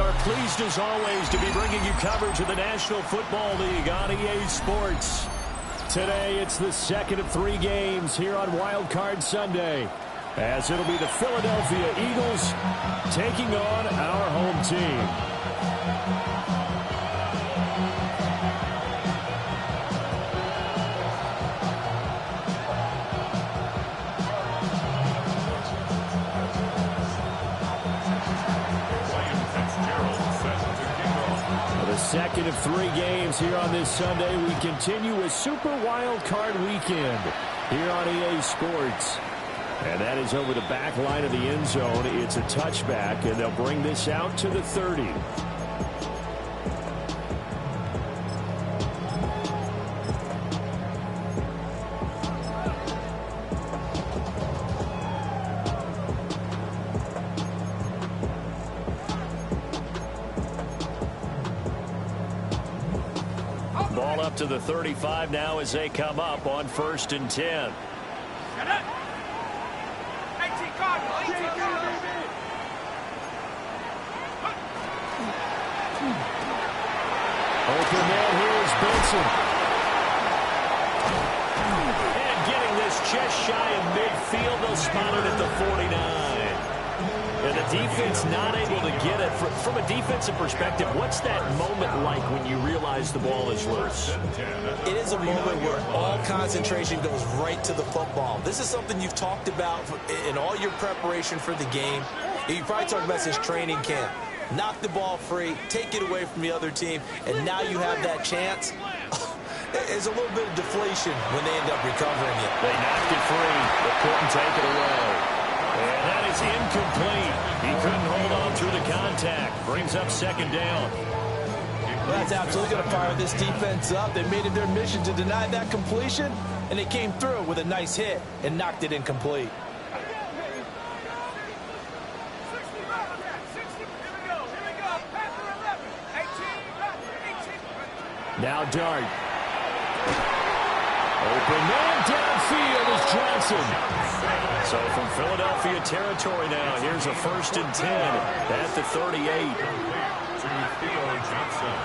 are pleased as always to be bringing you coverage of the National Football League on EA Sports. Today it's the second of 3 games here on Wild Card Sunday, as it'll be the Philadelphia Eagles taking on our home team. Second of 3 games here on this Sunday. We continue with Super Wild Card Weekend here on EA Sports. And that is over the back line of the end zone. It's a touchback, and they'll bring this out to the 30. Ball up to the 35 now as they come up on 1st and 10. Open man here is Benson. And getting this just shy of midfield, they'll spot it at the 49. And the defense not able to get it. From a defensive perspective, what's that moment like when you realize the ball is loose? It is a moment where all concentration goes right to the football. This is something you've talked about in all your preparation for the game. You probably talked about since training camp. Knock the ball free, take it away from the other team, and now you have that chance. There's a little bit of deflation when they end up recovering it. They knocked it free, but couldn't take it away. And that is incomplete. He couldn't hold on through the contact. Brings up 2nd down. Well, that's absolutely going to fire this defense up. They made it their mission to deny that completion, and they came through with a nice hit and knocked it incomplete. Now Dart. Open man downfield is Johnson. So from Philadelphia territory now, here's a 1st and 10 at the 38. To Theo Johnson.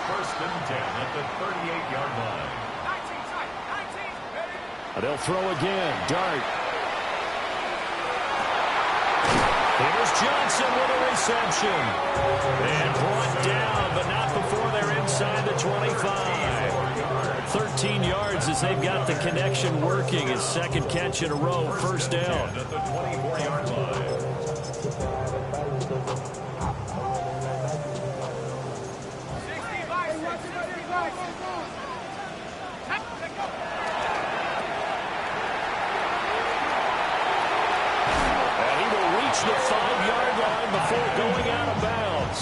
1st and 10 at the 38-yard line. They'll throw again. Dart. Here's Johnson with a reception. And brought down, but not before they're inside the 25. 13 yards as they've got the connection working. His 2nd catch in a row, 1st down. At the 24-yard line. And he will reach the 5-yard line before going out of bounds.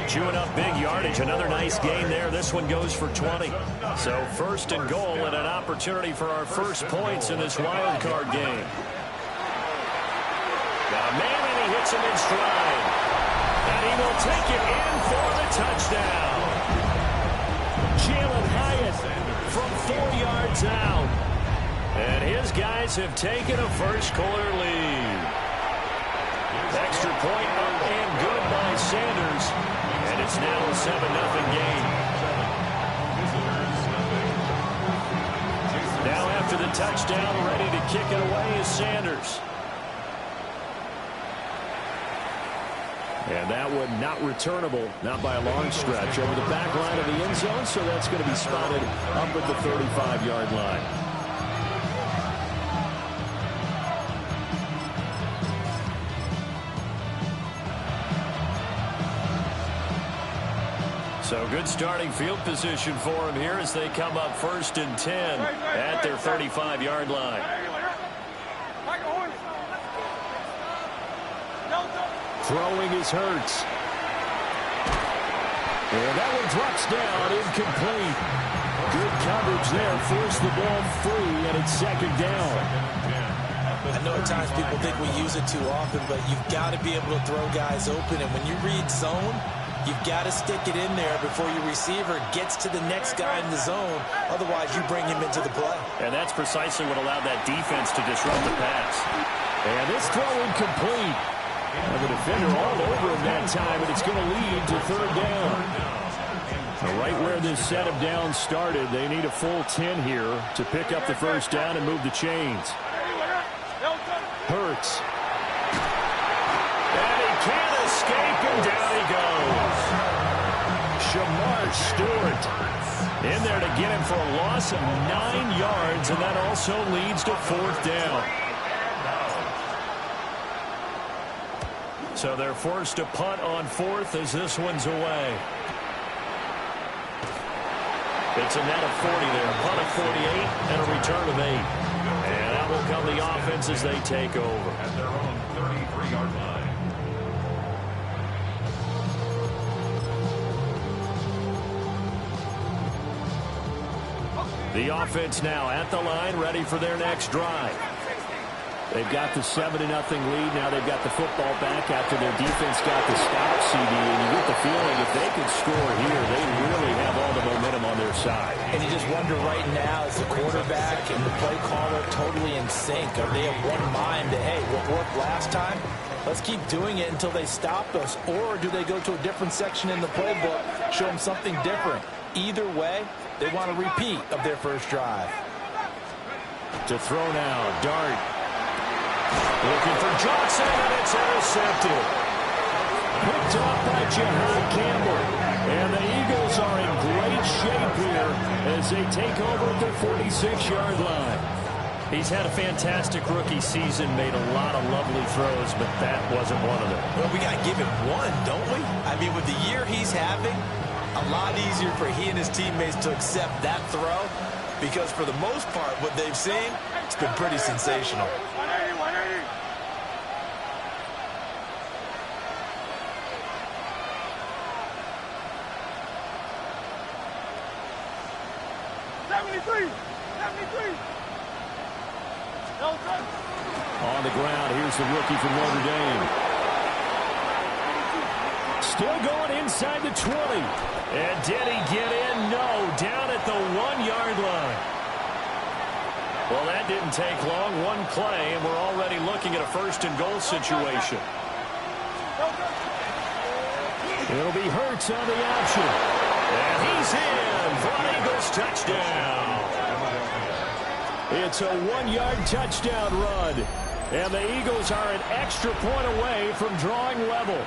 Chewing up big yardage. Another nice gain there. This one goes for 20. So 1st and goal and an opportunity for our first points in this wild card game. Got a man and he hits him in stride. And he will take it in for the touchdown. Jalen Hyatt from 4 yards out. And his guys have taken a first-quarter lead. Extra point up and good by Sanders. And it's now a 7-0 game. Now after the touchdown, ready to kick it away is Sanders. And that one not returnable, not by a long stretch, over the back line of the end zone, so that's going to be spotted up at the 35-yard line. So good starting field position for him here as they come up 1st and 10 at their 35-yard line. Throwing is Hurts. And that one drops down, incomplete. Good coverage there, forced the ball free, and it's 2nd down. I know at times people think we use it too often, but you've got to be able to throw guys open, and when you read zone, you've got to stick it in there before your receiver gets to the next guy in the zone. Otherwise, you bring him into the play. And that's precisely what allowed that defense to disrupt the pass. And this throw incomplete. And the defender all over him that meantime, and it's going to lead to third down. Right where this set of downs started, they need a full 10 here to pick up the first down and move the chains. Hurts. And he can't escape, and down he goes. Shamar Stewart in there to get him for a loss of 9 yards, and that also leads to fourth down. So they're forced to punt on fourth as this one's away. It's a net of 40 there. Punt of 48 and a return of 8. And out will come the offense as they take over. At their own 33-yard line. The offense now at the line, ready for their next drive. They've got the 7-0 lead. Now they've got the football back after their defense got the stop, CD. And you get the feeling if they could score here, they really have all the momentum on their side. And you just wonder right now, is the quarterback and the play caller totally in sync? Are they of one mind that, hey, what worked last time? Let's keep doing it until they stop us. Or do they go to a different section in the playbook, show them something different? Either way, they want a repeat of their first drive. To throw now, Dart. Looking for Johnson, and it's intercepted. Picked off by Jahad Campbell. And the Eagles are in great shape here as they take over at their 46-yard line. He's had a fantastic rookie season, made a lot of lovely throws, but that wasn't one of them. Well, we got to give him one, don't we? I mean, with the year he's having, a lot easier for he and his teammates to accept that throw because for the most part, what they've seen, it's been pretty sensational. On the ground, here's the rookie from Notre Dame. Still going inside the 20. And did he get in? No, down at the 1-yard line. Well, that didn't take long. One play, and we're already looking at a first-and-goal situation. It'll be Hurts on the option. And he's in for an Eagles touchdown. It's a 1-yard touchdown run. And the Eagles are an extra point away from drawing level.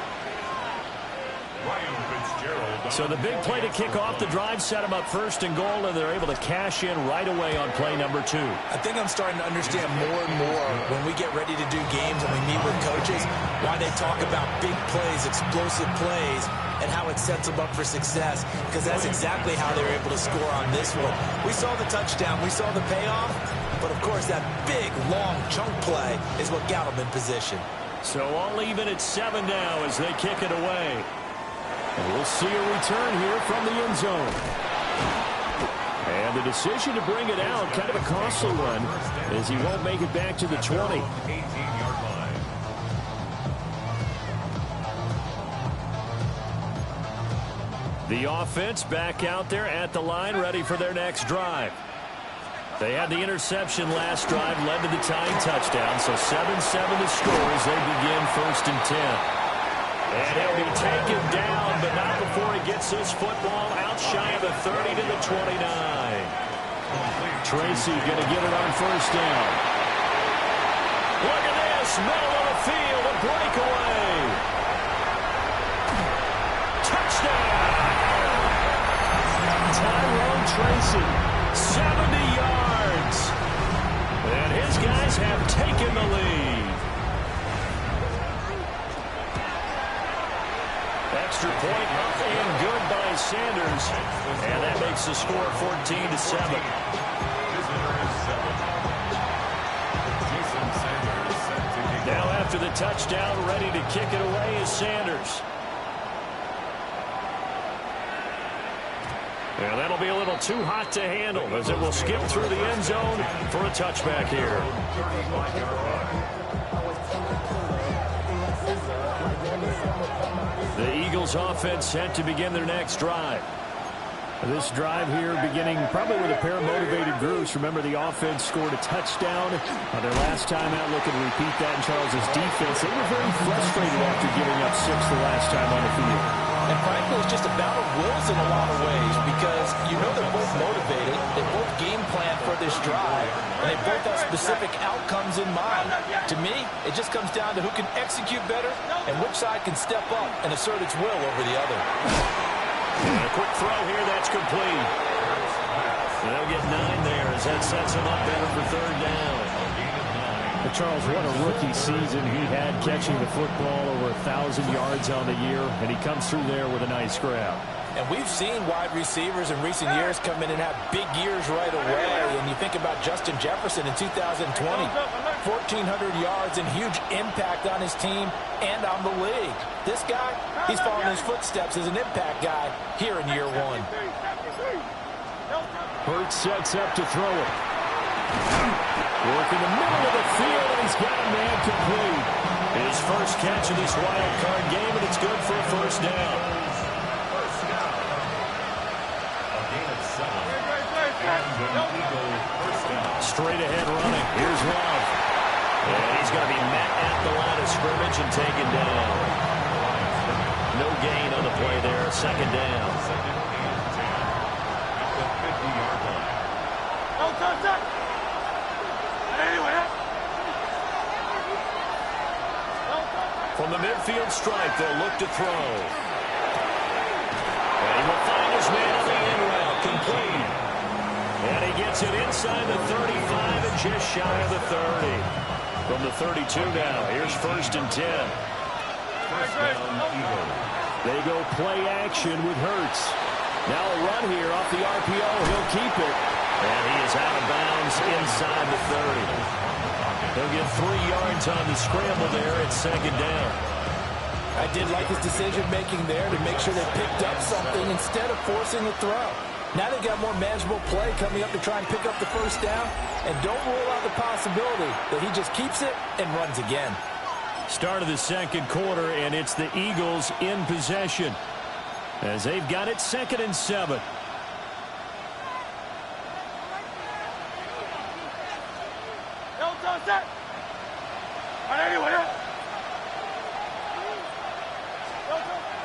So the big play to kick off the drive set them up first and goal, and they're able to cash in right away on play number 2. I think I'm starting to understand more and more when we get ready to do games and we meet with coaches why they talk about big plays, explosive plays, and how it sets them up for success, because that's exactly how they were able to score on this one. We saw the touchdown. We saw the payoff. But, of course, that big, long chunk play is what got them in position. So all even at 7 now as they kick it away. And we'll see a return here from the end zone. And the decision to bring it out, kind of a costly one, as he won't make it back to the 20. 18-yard line. The offense back out there at the line, ready for their next drive. They had the interception last drive, led to the tying touchdown, so 7-7 the score as they begin 1st and 10. And he'll be taken down, but not before he gets this football out shy of the 30 to the 29. Tracy going to get it on first down. Look at this, middle of the field, a breakaway. Touchdown! Tyrone Tracy, 70 yards. And his guys have taken the lead. Extra point up and good by Sanders. And that makes the score 14-7. Now after the touchdown, ready to kick it away is Sanders. And that'll be a little too hot to handle as it will skip through the end zone for a touchback here. The Eagles offense set to begin their next drive. This drive here beginning probably with a pair of motivated groups. Remember, the offense scored a touchdown their last time out. Looking to repeat that in Charles's defense. They were very frustrated after giving up 6 the last time on the field. And frankly, it's just a battle of wills in a lot of ways because you know they're both motivated. They both game plan for this drive, and they both have specific outcomes in mind. To me, it just comes down to who can execute better and which side can step up and assert its will over the other. And a quick throw here, that's complete. They'll get 9 there as that sets them up better for 3rd down. But Charles, what a rookie season he had, catching the football over 1,000 yards on the year, and he comes through there with a nice grab. And we've seen wide receivers in recent years come in and have big years right away. And you think about Justin Jefferson in 2020, 1,400 yards and huge impact on his team and on the league. This guy, he's following his footsteps as an impact guy here in year 1. Hurts sets up to throw it. Work in the middle of the field, and he's got a man complete. His first catch of this wild card game, and it's good for a 1st down. Straight ahead running. Here's Love. And he's going to be met at the line of scrimmage and taken down. No gain on the play there. 2nd down. From the midfield stripe, they'll look to throw. And he will find his man on the end route. Complete. And he gets it inside the 35 and just shy of the 30. From the 32 now, here's 1st and 10. They go play action with Hurts. Now a run here off the RPO. He'll keep it. And he is out of bounds inside the 30. He'll get 3 yards on the scramble there at 2nd down. I did like his decision-making there to make sure they picked up something instead of forcing a throw. Now they've got more manageable play coming up to try and pick up the 1st down. And don't rule out the possibility that he just keeps it and runs again. Start of the 2nd quarter, and it's the Eagles in possession as they've got it 2nd and 7.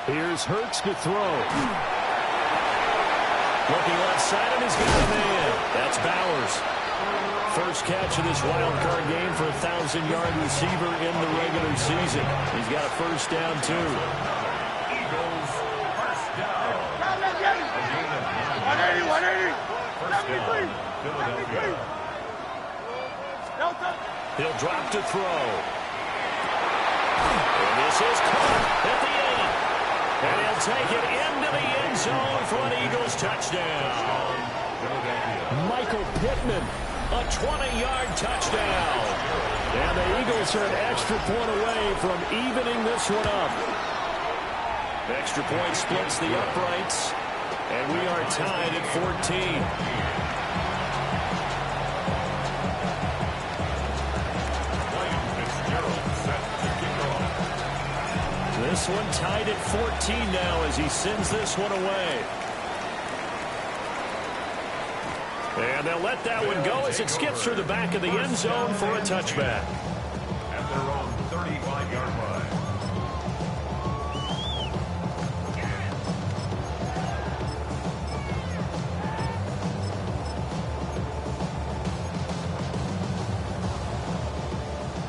Here's Hurts to throw. Looking left side, and he's got a man. That's Bowers. First catch of this wild card game for a 1,000-yard receiver in the regular season. He's got a 1st down, too. Eagles, 1st down. 180, 180. 1st down, Philadelphia. He'll drop to throw. And this is caught at the 8. And he'll take it into the end zone for an Eagles touchdown. Michael Pittman, a 20-yard touchdown. And the Eagles are an extra point away from evening this one up. Extra point splits the uprights, and we are tied at 14. This one tied at 14 now as he sends this one away. And they'll let that one go as it skips through the back of the end zone for a touchback. At their own 35-yard line.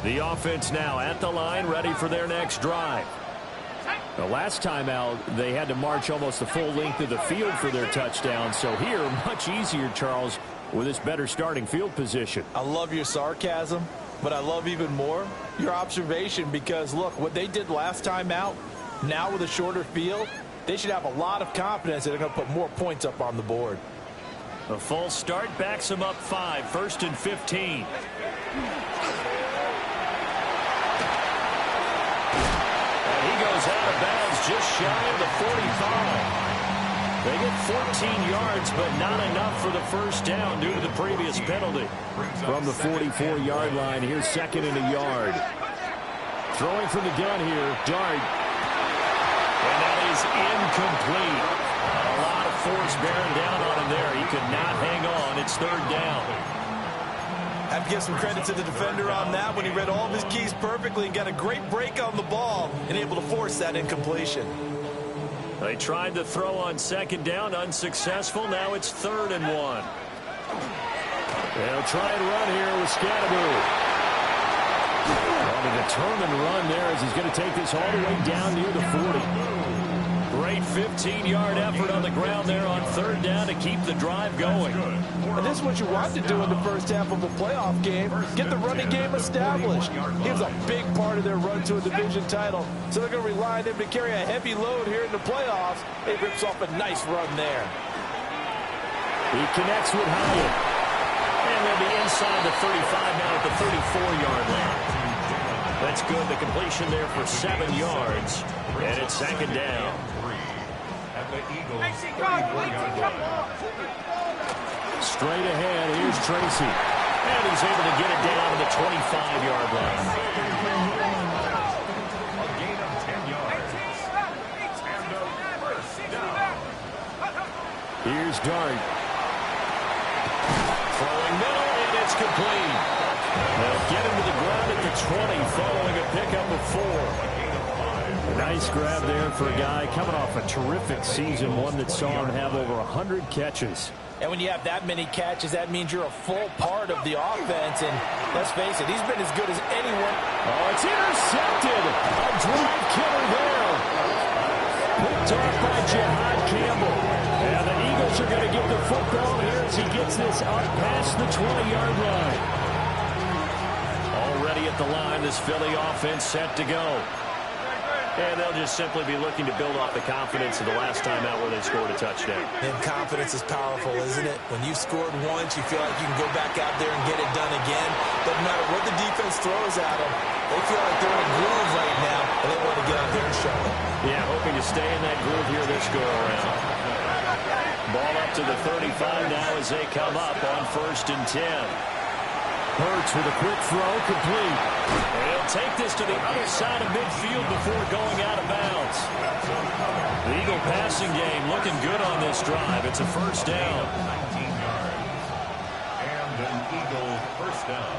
The offense now at the line, ready for their next drive. The last time out, they had to march almost the full length of the field for their touchdown. So here, much easier, Charles, with this better starting field position. I love your sarcasm, but I love even more your observation because, look, what they did last time out, now with a shorter field, they should have a lot of confidence that they're going to put more points up on the board. A false start backs them up 5, 1st and 15. Out of bounds just shy of the 45. They get 14 yards, but not enough for the 1st down due to the previous penalty. From the 44-yard line, here's 2nd and a yard. Throwing from the gun here, Dart. And that is incomplete. A lot of force bearing down on him there. He could not hang on. It's third down. Have to give some credit to the defender on that when he read all of his keys perfectly and got a great break on the ball and able to force that incompletion. They tried to throw on second down, unsuccessful. Now it's 3rd and 1. They'll try and run here with Scatteroo. On a determined run there as he's going to take this all the way down near the 40. Great 15-yard effort on the ground there on 3rd down to keep the drive going. And this is what you want to do in the first half of a playoff game. Get the running game established. He was a big part of their run to a division title. So they're going to rely on him to carry a heavy load here in the playoffs. He rips off a nice run there. He connects with Hyatt. And they'll be inside the 35 now at the 34-yard line. That's good. The completion there for 7 yards. And it's 2nd down. At the Eagles' 34-yard line. Straight ahead, here's Tracy. And he's able to get it down to the 25-yard line. A gain of 10 yards. And a first down. Here's Dart. Throwing middle, and it's complete. They'll get him to the ground at the 20 following a pickup of 4. Nice grab there for a guy coming off a terrific season, one that saw him have over 100 catches. And when you have that many catches, that means you're a full part of the offense. And let's face it, he's been as good as anyone. Oh, it's intercepted. A drive killer there. Picked off by Jihad Campbell. And the Eagles are going to get the football here as he gets this up past the 20-yard line. Already at the line, this Philly offense set to go. And they'll just simply be looking to build off the confidence of the last time out where they scored a touchdown. And confidence is powerful, isn't it? When you've scored once, you feel like you can go back out there and get it done again. Doesn't matter what the defense throws at them. They feel like they're in a groove right now, and they want to get out there and show it. Yeah, hoping to stay in that groove here this go-around. Ball up to the 35 now as they come up on 1st and 10. Hurts with a quick throw, complete. And he'll take this to the other side of midfield before going out of bounds. The Eagle passing game looking good on this drive. It's a first down. 19 yards. And an Eagle first down.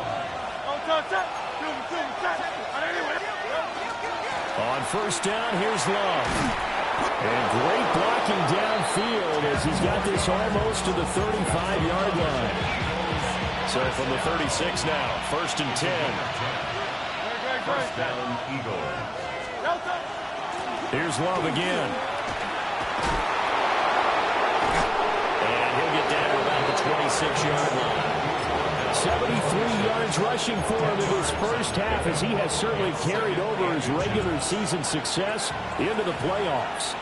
On first down, here's Love. And great blocking downfield as he's got this almost to the 35-yard line. So from the 36 now, 1st and 10. First down, Eagles. Here's Love again. And he'll get down to about the 26-yard line. 73 yards rushing for him in this first half as he has certainly carried over his regular season success into the playoffs.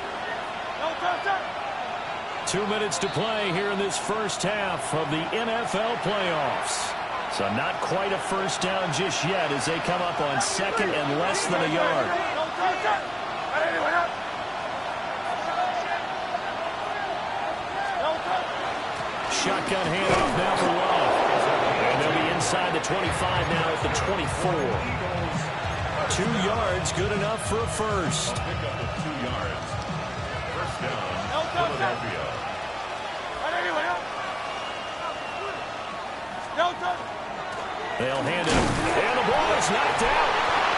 2 minutes to play here in this first half of the NFL playoffs. So not quite a first down just yet as they come up on 2nd and less than a yard. Shotgun handoff now for Love. And they'll be inside the 25 now at the 24. 2 yards, good enough for a first. Pick up of 2 yards. First down, Philadelphia. They'll hand it. And the ball is knocked out.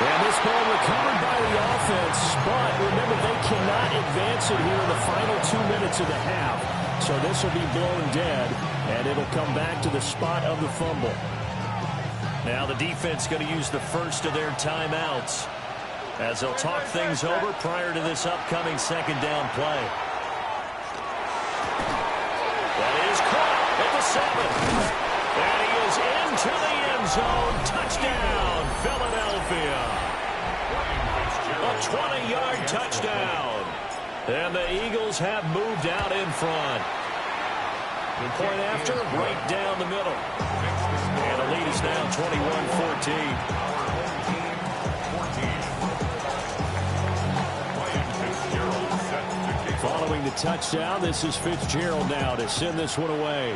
And this ball recovered by the offense. But remember, they cannot advance it here in the final 2 minutes of the half. So this will be blown dead. And it'll come back to the spot of the fumble. Now the defense going to use the first of their timeouts as they'll talk things over prior to this upcoming 2nd down play. That is caught at the 7. And he is into the end zone. Touchdown, Philadelphia. A 20-yard touchdown. And the Eagles have moved out in front. The point after, right down the middle. And the lead is now 21-14. Following the touchdown, this is Fitzgerald now to send this one away.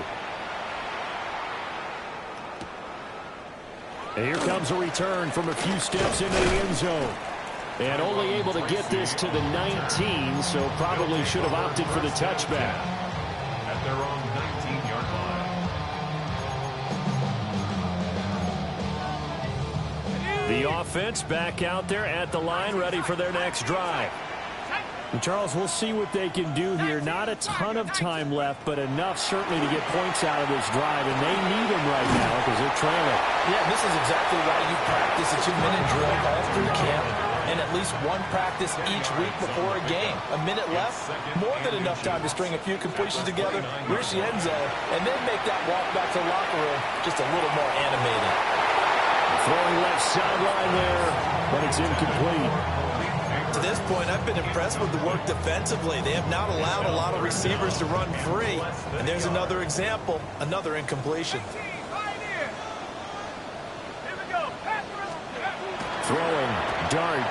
And here comes a return from a few steps into the end zone. And only able to get this to the 19, so probably should have opted for the touchback. The offense back out there at the line, ready for their next drive. And Charles, we'll see what they can do here. Not a ton of time left, but enough certainly to get points out of this drive, and they need them right now because they're trailing. Yeah, this is exactly why you practice a 2-minute drill all through camp and at least one practice each week before a game. A minute left, more than enough time to string a few completions together, reach the end zone, and then make that walk back to the locker room just a little more animated. Throwing left sideline there, but it's incomplete. To this point, I've been impressed with the work defensively. They have not allowed a lot of receivers to run free. And there's another example, another incompletion. Throwing, dart.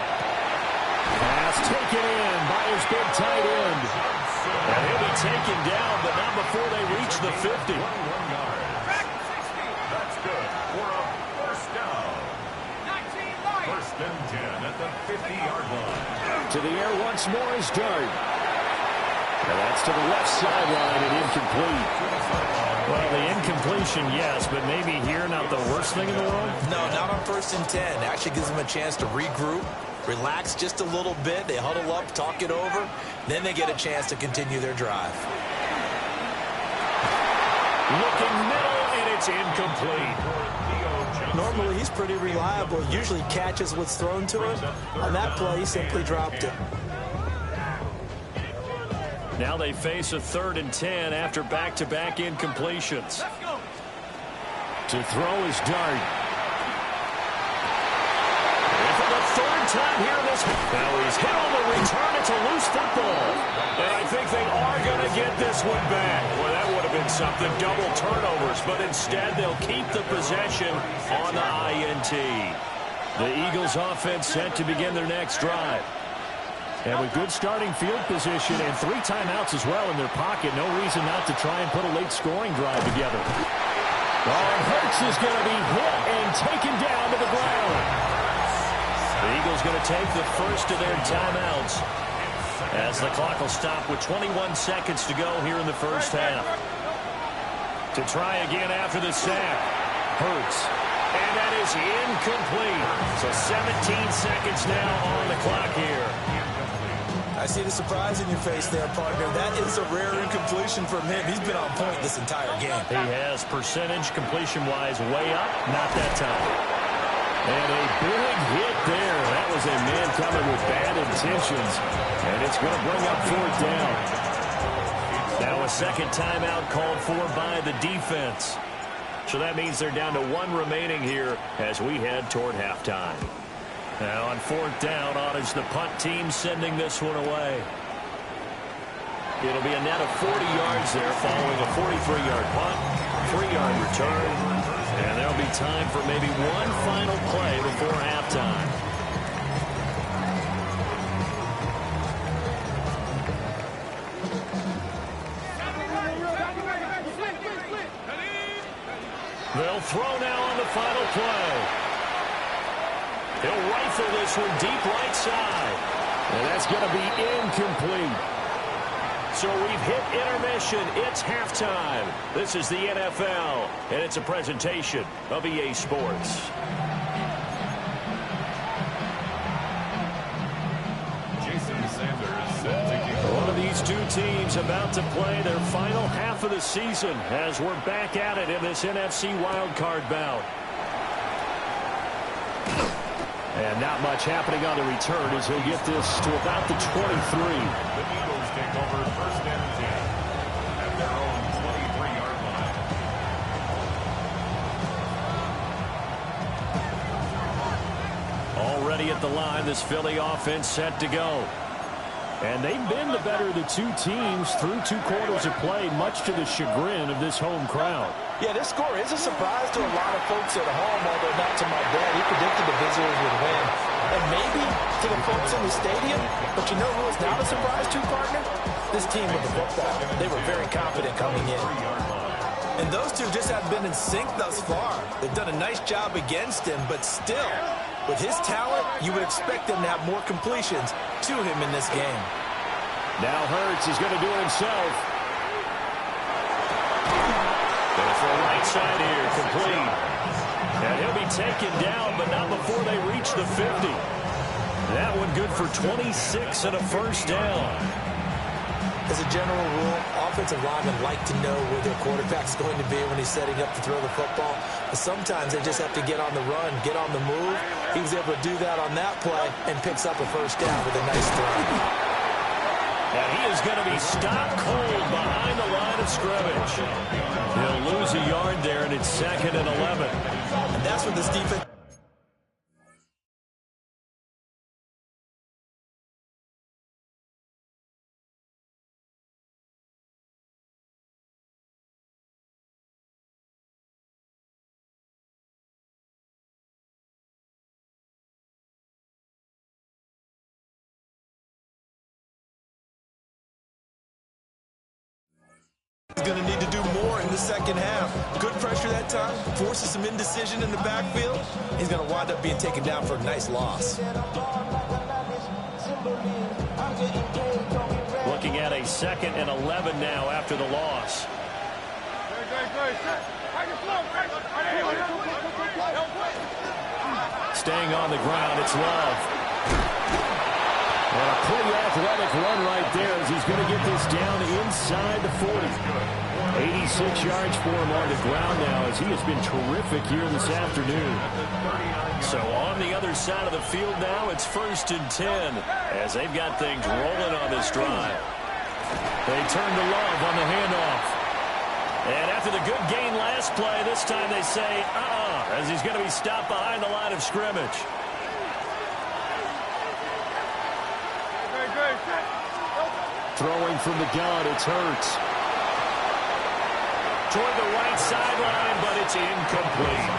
Pass taken in by his big tight end. And he'll be taken down, but not before they reach the 50. That's good for a first down. First and 10 at the 50-yard line. To the air once more is Dart. And that's to the left sideline and incomplete. Well, the incompletion, yes, but maybe here not the worst thing in the world? No, not on first and 10. Actually gives them a chance to regroup, relax just a little bit. They huddle up, talk it over. Then they get a chance to continue their drive. Looking middle, and it's incomplete. Normally, he's pretty reliable. Usually catches what's thrown to him. On that play, he simply dropped it. Now they face a 3rd and 10 after back-to-back incompletions. To throw is Dart. And for the 3rd time here in this. Now he's hit on the return. It's a loose football. And I think they are going to get this one back. Well, that would have been something. Double turnovers. But instead, they'll keep the possession on the INT. The Eagles offense set to begin their next drive. And with good starting field position and 3 timeouts as well in their pocket, no reason not to try and put a late scoring drive together. And Hurts is going to be hit and taken down to the ground. The Eagles going to take the first of their timeouts as the clock will stop with 21 seconds to go here in the first half. To try again after the sack, Hurts. And that is incomplete. So 17 seconds now on the clock here. I see the surprise in your face there, partner. That is a rare incompletion from him. He's been on point this entire game. He has percentage completion-wise way up. Not that time. And a big hit there. That was a man coming with bad intentions. And it's going to bring up 4th down. Now a second timeout called for by the defense. So that means they're down to 1 remaining here as we head toward halftime. Now on 4th down, on is the punt team sending this one away. It'll be a net of 40 yards there following a 43-yard punt, 3-yard return, and there'll be time for maybe one final play before halftime. They'll throw now on the final play. He'll rifle this one deep right side. And that's going to be incomplete. So we've hit intermission. It's halftime. This is the NFL, and it's a presentation of EA Sports. Jason Sanders set to kick. One of these 2 teams about to play their final half of the season as we're back at it in this NFC wildcard bout. And not much happening on the return as he'll get this to about the 23. The Eagles take over first and 10 at their own 23-yard line. Already at the line, this Philly offense set to go. And they've been the better of the 2 teams through 2 quarters of play, much to the chagrin of this home crowd. Yeah, this score is a surprise to a lot of folks at home, although not to my dad. He predicted the visitors would win. And maybe to the folks in the stadium, but you know who is not a surprise to, partner? This team with the football. They were very confident coming in. And those two just have been in sync thus far. They've done a nice job against him, but still, with his talent, you would expect them to have more completions to him in this game. Now Hurts is going to do it himself. Going for a right side here, complete. And he'll be taken down, but not before they reach the 50. That one good for 26 and a first down. As a general rule, offensive linemen like to know where their quarterback's going to be when he's setting up to throw the football. But sometimes they just have to get on the run, get on the move. He was able to do that on that play and picks up a first down with a nice throw. And he is going to be stopped cold behind the line of scrimmage. He'll lose a yard there, and it's 2nd and 11. And that's what this defense... He's going to need to do more in the second half. Good pressure that time, forces some indecision in the backfield. He's going to wind up being taken down for a nice loss. Looking at a 2nd and 11 now after the loss. Staying on the ground, it's Love. And a pretty athletic run right there as he's going to get this down inside the 40. 86 yards for him on the ground now as he has been terrific here this afternoon. So on the other side of the field now, it's 1st and 10 as they've got things rolling on this drive. They turn to Love on the handoff. And after the good gain last play, this time they say, as he's going to be stopped behind the line of scrimmage. Throwing from the gun, it's Hurts. Toward the right sideline, but it's incomplete.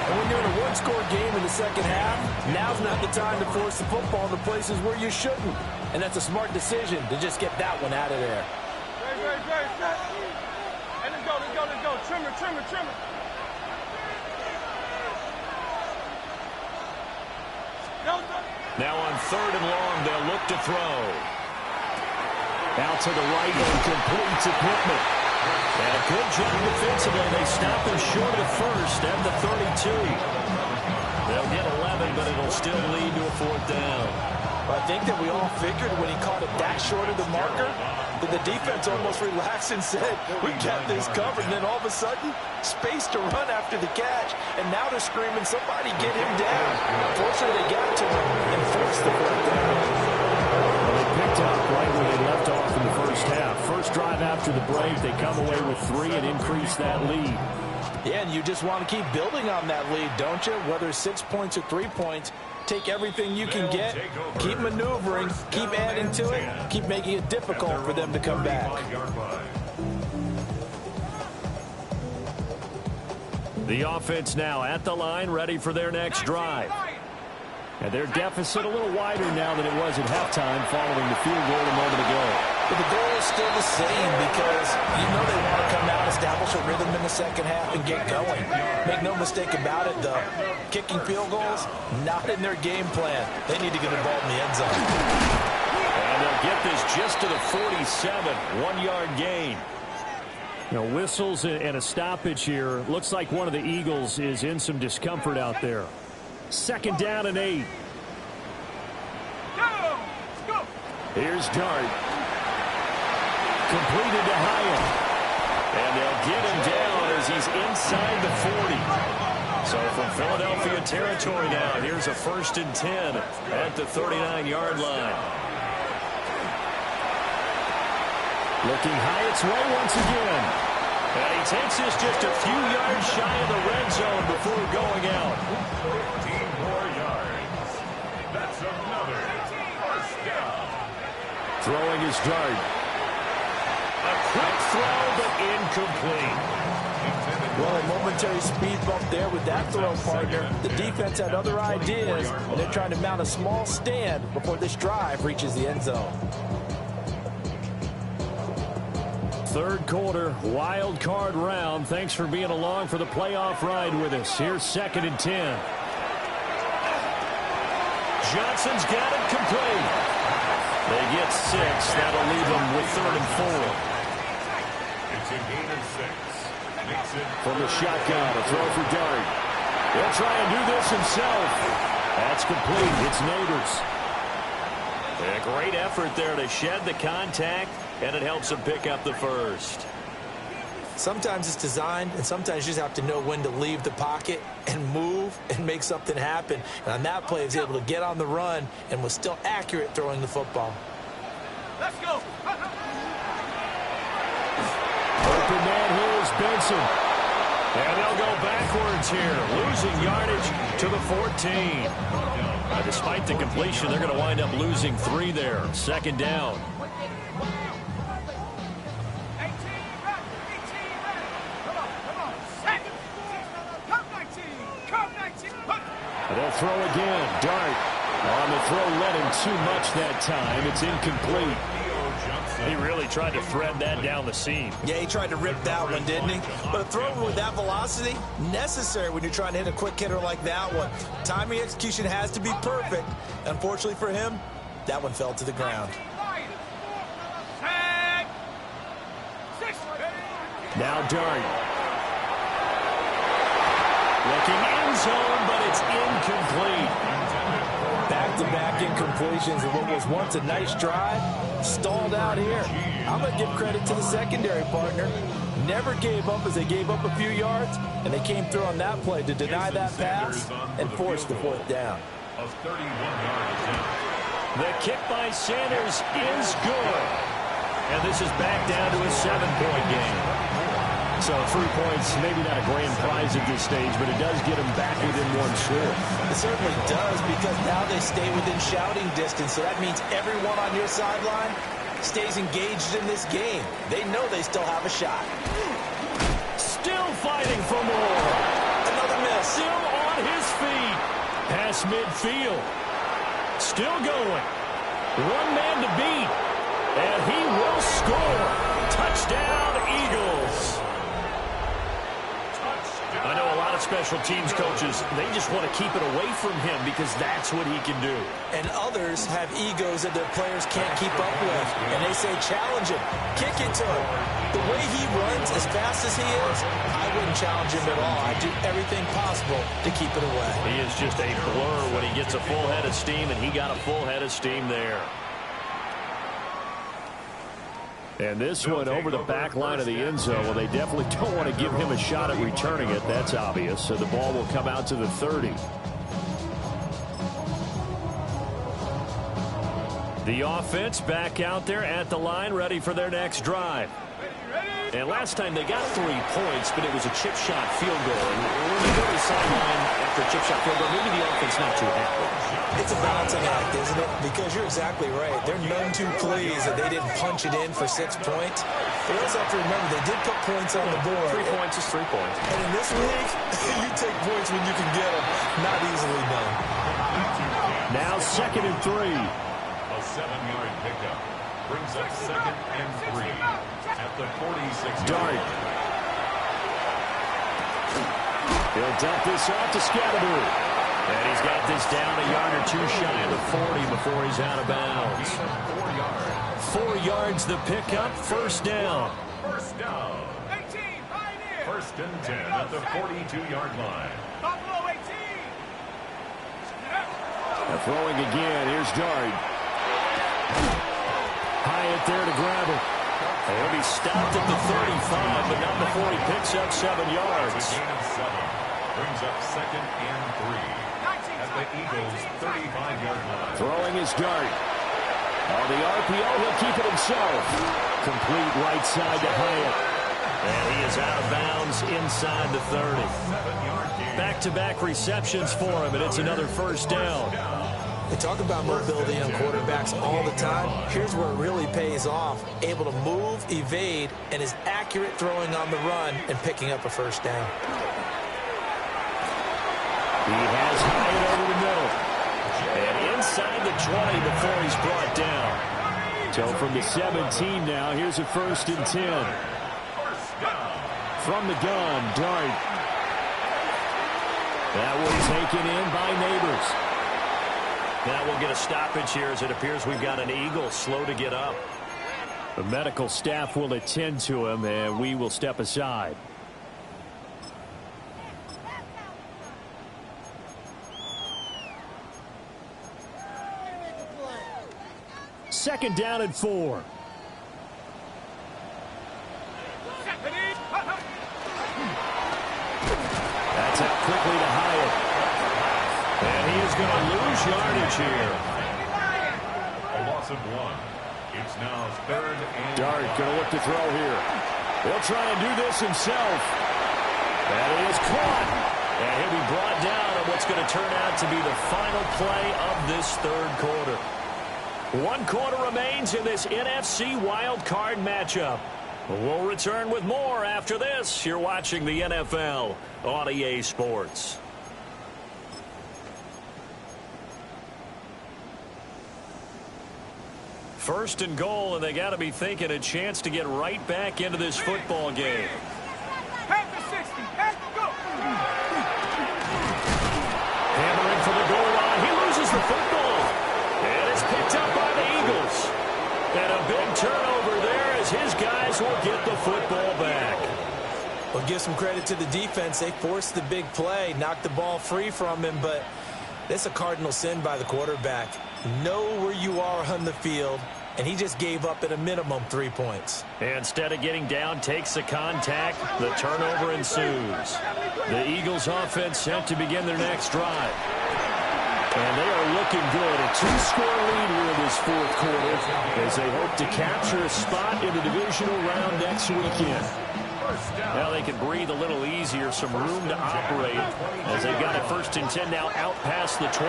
And when you're in a one-score game in the second half, now's not the time to force the football to places where you shouldn't. And that's a smart decision to just get that one out of there. Great. Hey, let's go. Trimmer. Now on 3rd and long, they'll look to throw. Out to the right and complete to Pittman. And a good job defensively. They stop him short of the first at the 32. They'll get 11, but it'll still lead to a 4th down. I think that we all figured when he caught it that short of the marker, that the defense almost relaxed and said, we got this covered. And then all of a sudden, space to run after the catch. And now they're screaming, somebody get him down. Fortunately, they got to him and forced the 4th down. Well, they picked up right where they left off in the first half. First drive after the break, they come away with 3 and increase that lead. Yeah, and you just want to keep building on that lead, don't you? Whether 6 points or 3 points, take everything you can get, keep maneuvering, keep adding to it, keep making it difficult for them to come back. The offense now at the line, ready for their next drive. And their deficit a little wider now than it was at halftime following the field goal a moment ago. But the goal is still the same because you know they want to come out, establish a rhythm in the second half, and get going. Make no mistake about it, though. Kicking field goals, not in their game plan. They need to get the ball in the end zone. And they'll get this just to the 47, 1-yard gain. Now, whistles and a stoppage here. Looks like one of the Eagles is in some discomfort out there. 2nd down and 8. Here's Dart. Completed to Hyatt. And they'll get him down as he's inside the 40. So from Philadelphia territory now, here's a 1st and 10 at the 39-yard line. Looking Hyatt's way once again. And he takes this just a few yards shy of the red zone before going out. 14 more yards. That's another first down. Throwing his Dart. A quick throw, but incomplete. Well, a momentary speed bump there with that throw, partner. The defense had other ideas, and they're trying to mount a small stand before this drive reaches the end zone. Third quarter, wild card round. Thanks for being along for the playoff ride with us. Here's 2nd and 10. Johnson's got it complete. They get 6. That'll leave them with 3rd and 4. It's a gain of 6. Makes it From the shotgun, a throw for Dart. He'll try and do this himself. That's complete. It's Neighbors. A great effort there to shed the contact, and it helps him pick up the first. Sometimes it's designed, and sometimes you just have to know when to leave the pocket and move and make something happen. And on that play, he was able to get on the run and was still accurate throwing the football. Let's go. Open man here is Benson. And they'll go backwards here, losing yardage to the 14. Despite the completion, they're going to wind up losing 3 there. Second down. They'll throw again. Dart on the throw, led him too much that time. It's incomplete. He really tried to thread that down the seam. Yeah, he tried to rip that one, didn't he? But a throw with that velocity, necessary when you're trying to hit a quick hitter like that one. Timing execution has to be perfect. Unfortunately for him, that one fell to the ground. Now Dart. Looking end zone, but it's incomplete. Back-to-back incompletions of what was once a nice drive, stalled out here. I'm going to give credit to the secondary partner. Never gave up as they gave up a few yards, and they came through on that play to deny that pass and force the 4th down. The kick by Sanders is good. And this is back down to a 7-point game. So 3 points, maybe not a grand prize at this stage, but it does get them back within 1 score. It certainly does, because now they stay within shouting distance, so that means everyone on your sideline stays engaged in this game. They know they still have a shot. Still fighting for more. Another miss. Still on his feet. Past midfield. Still going. 1 man to beat. And he will score. Touchdown, Eagles. I know a lot of special teams coaches, they just want to keep it away from him because that's what he can do. And others have egos that their players can't keep up with. And they say, challenge him. Kick it to him. The way he runs, as fast as he is, I wouldn't challenge him at all. I'd do everything possible to keep it away. He is just a blur when he gets a full head of steam, and he got a full head of steam there. And this one over the back line of the end zone. Well, they definitely don't want to give him a shot at returning it. That's obvious. So the ball will come out to the 30. The offense back out there at the line, ready for their next drive. And last time they got 3 points, but it was a chip shot field goal. And when you go to the sideline after a chip shot field goal, maybe the offense not too happy. It's a balancing act, isn't it? Because you're exactly right. They're none too pleased that they didn't punch it in for 6 points. They also have to remember they did put points on the board. 3 points is 3 points. And in this league, you take points when you can get them. Not easily done. Now 2nd and 3. A 7-yard pickup brings up 2nd and 3 at the 46. Dart. He'll dump this off to Scatterby. And he's got this down a yard or 2 shy of the 40 before he's out of bounds. 4 yards the pickup, 1st down. First down. 1st and 10 at the 42-yard line. Now throwing again, here's Dart. Hyatt there to grab it. And he'll be stopped at the 35, but not before he picks up 7 yards. Gain of 7 brings up 2nd and 3 at the Eagles' 35-yard line. Throwing his Dart. On the RPO, he'll keep it himself. Complete right side to Hyatt. And he is out of bounds inside the 30. Back-to-back receptions for him, and it's another 1st down. They talk about mobility on quarterbacks all the time. Here's where it really pays off. Able to move, evade, and is accurate throwing on the run and picking up a 1st down. He has Hyatt over the middle. And inside the 20 before he's brought down. So from the 17 now, here's a 1st and 10. From the gun, Dart. That one taken in by Neighbors. Now we'll get a stoppage here as it appears we've got an Eagle slow to get up. The medical staff will attend to him, and we will step aside. second down and 4. That's out quickly to Hyatt. And he is going to lose yardage here. A loss of 1. It's now third and Dart going to look to throw here. He'll try and do this himself. That is caught. And he'll be brought down on what's going to turn out to be the final play of this third quarter. 1 quarter remains in this NFC wild card matchup. We'll return with more after this. You're watching the NFL on EA Sports. First and goal, and they got to be thinking a chance to get right back into this football game. Hammering for the goal line. He loses the football. And it's picked up by the Eagles. And a big turnover there as his guys will get the football back. Well, give some credit to the defense. They forced the big play, knocked the ball free from him, but that's a cardinal sin by the quarterback. Know where you are on the field, and he just gave up at a minimum 3 points. Instead of getting down, takes the contact. The turnover ensues. The Eagles offense set to begin their next drive. And they are looking good. A 2-score lead here in this fourth quarter as they hope to capture a spot in the divisional round next weekend. Now they can breathe a little easier, some room to operate as they've got a 1st and 10 now out past the 20.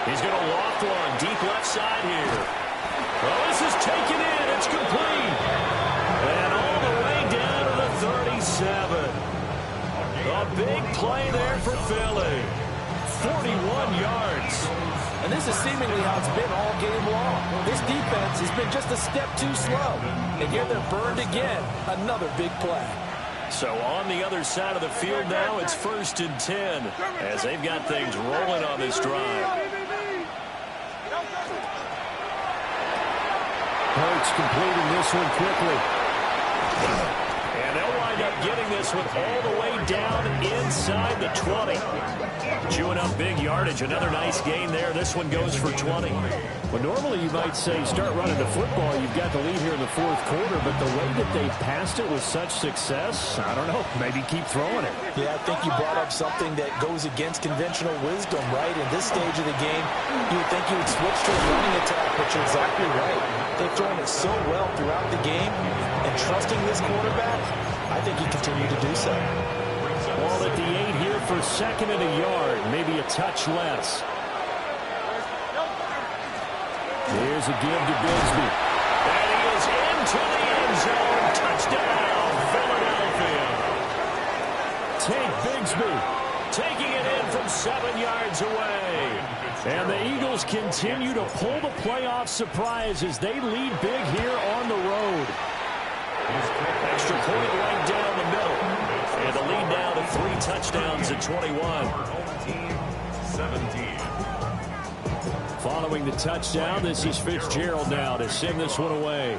He's going to loft one deep left side here. Well, this is taken in. It's complete. And all the way down to the 37. A big play there for Philly. 41 yards. And this is seemingly how it's been all game long. This defense has been just a step too slow. And here they're burned again. Another big play. So on the other side of the field now, it's 1st and 10 as they've got things rolling on this drive. Hurts completing this one quickly. And they'll wind up getting this one all the way down inside the 20. Chewing up big yardage. Another nice gain there. This one goes for 20. Well, normally you might say start running the football. You've got the lead here in the fourth quarter, but the way that they passed it with such success, I don't know, maybe keep throwing it. Yeah, I think you brought up something that goes against conventional wisdom, right? In this stage of the game, you would think you would switch to a running attack, but you're exactly right. They've thrown it so well throughout the game, and trusting this quarterback, I think he continued to do so. Ball at the 8 here for 2nd and a yard, maybe a touch less. Here's a give to Bigsby. And he is into the end zone. Touchdown, Philadelphia. Take Bigsby, taking it in from 7 yards away. And the Eagles continue to pull the playoff surprise as they lead big here on the road. Extra point right down the middle. And the lead now to 3 touchdowns at 21. 17. Following the touchdown, this is Fitzgerald now to send this one away.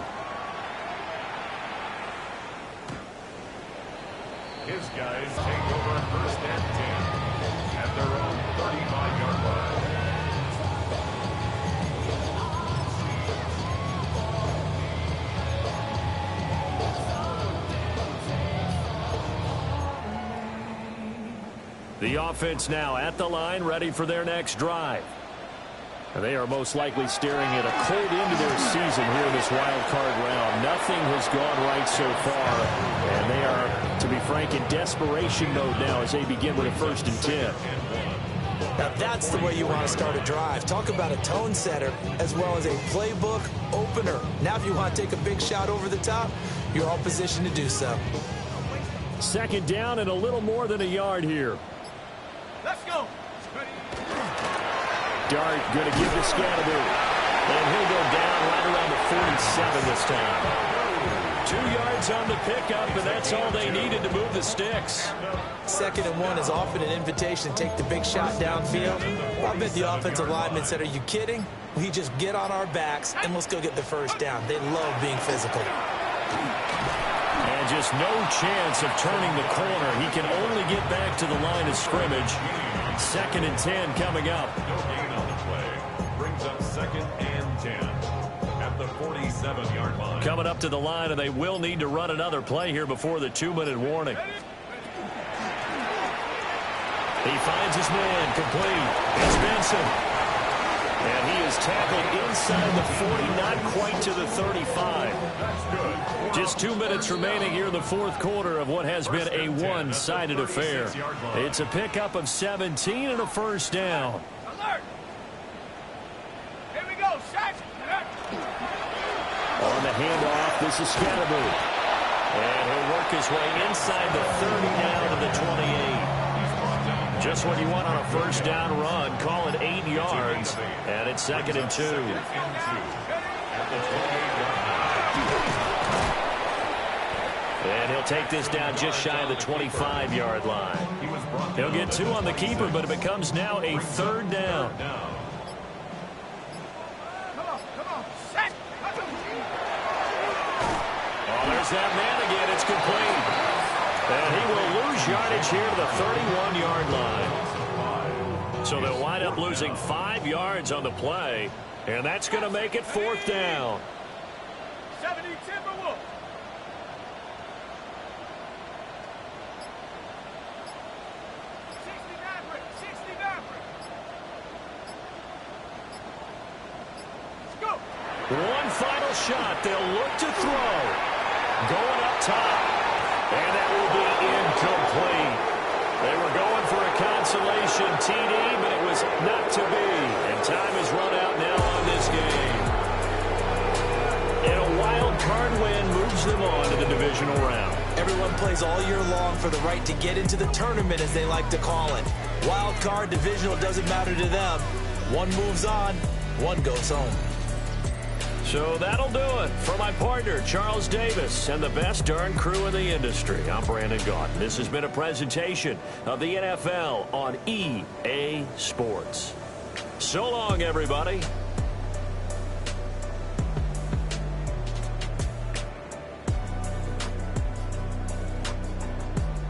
His guys take over 1st and 10 at their own 35-yard line. The offense now at the line, ready for their next drive. They are most likely staring at a cold end to their season here in this wild card round. Nothing has gone right so far, and they are, to be frank, in desperation mode now as they begin with a 1st and 10. Now that's the way you want to start a drive. Talk about a tone setter as well as a playbook opener. Now if you want to take a big shot over the top, you're all positioned to do so. 2nd down and a little more than a yard here. Let's go. Dart going to give to Scatterby. And he'll go down right around the 47 this time. 2 yards on the pickup, and that's all they needed to move the sticks. 2nd and 1 is often an invitation to take the big shot downfield. I bet the offensive lineman said, are you kidding? We just get on our backs and let's go get the 1st down. They love being physical. And just no chance of turning the corner. He can only get back to the line of scrimmage. 2nd and 10 coming up. No gain on the play. Brings up 2nd and 10. at the 47-yard line. Coming up to the line, and they will need to run another play here before the 2-minute warning. He finds his man complete. It's Benson. And he is tackled inside the 40, not quite to the 35. That's good. Just 2 minutes remaining here in the fourth quarter of what has been a one-sided affair. It's a pickup of 17 and a first down. Alert! Here we go, set! On the handoff, this is Scatterby. And he'll work his way inside the 30 now to the 28. Just what you want on a first down run. Call it 8 yards. And it's 2nd and 2. And he'll take this down just shy of the 25-yard line. He'll get 2 on the keeper, but it becomes now a 3rd down. Oh, there's that man again. It's complete. And he will lose yardage here to the 31-yard line. So they'll wind up losing 5 yards on the play, and that's going to make it 4th down. 70 Timberwolves. One final shot. They'll look to throw. Going up top. And that will be incomplete. They were going for a consolation TD, but it was not to be. And time has run out now on this game. And a wild card win moves them on to the divisional round. Everyone plays all year long for the right to get into the tournament, as they like to call it. Wild card, divisional, doesn't matter to them. One moves on, one goes home. So that'll do it for my partner, Charles Davis, and the best darn crew in the industry. I'm Brandon Gaudin. This has been a presentation of the NFL on EA Sports. So long, everybody.